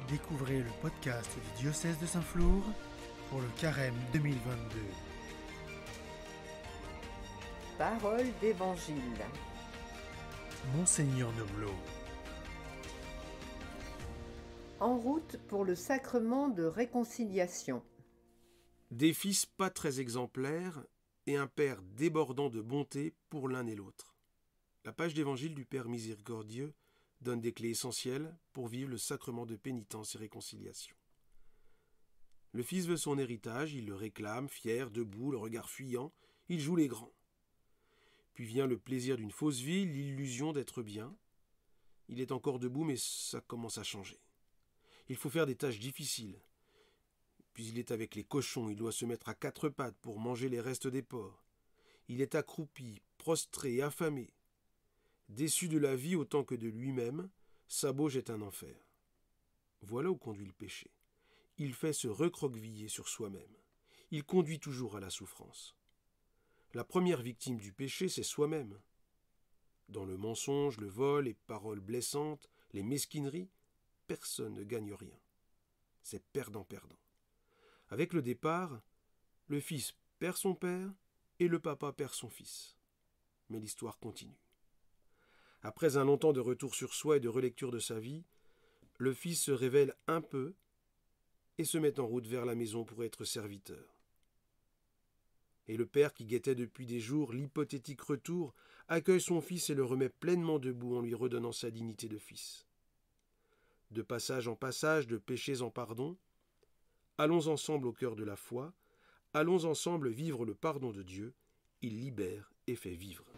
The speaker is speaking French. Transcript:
Découvrez le podcast du diocèse de Saint-Flour pour le Carême 2022. Parole d'Évangile. Monseigneur Noblo. En route pour le sacrement de réconciliation. Des fils pas très exemplaires et un père débordant de bonté pour l'un et l'autre. La page d'évangile du Père miséricordieux donne des clés essentielles pour vivre le sacrement de pénitence et réconciliation. Le fils veut son héritage, il le réclame, fier, debout, le regard fuyant, il joue les grands. Puis vient le plaisir d'une fausse vie, l'illusion d'être bien. Il est encore debout, mais ça commence à changer. Il faut faire des tâches difficiles. Puis il est avec les cochons, il doit se mettre à quatre pattes pour manger les restes des porcs. Il est accroupi, prostré, affamé. Déçu de la vie autant que de lui-même, sa bauge est un enfer. Voilà où conduit le péché. Il fait se recroqueviller sur soi-même. Il conduit toujours à la souffrance. La première victime du péché, c'est soi-même. Dans le mensonge, le vol, les paroles blessantes, les mesquineries, personne ne gagne rien. C'est perdant-perdant. Avec le départ, le fils perd son père et le papa perd son fils. Mais l'histoire continue. Après un long temps de retour sur soi et de relecture de sa vie, le fils se révèle un peu et se met en route vers la maison pour être serviteur. Et le père, qui guettait depuis des jours l'hypothétique retour, accueille son fils et le remet pleinement debout en lui redonnant sa dignité de fils. De passage en passage, de péchés en pardon, allons ensemble au cœur de la foi, allons ensemble vivre le pardon de Dieu, il libère et fait vivre.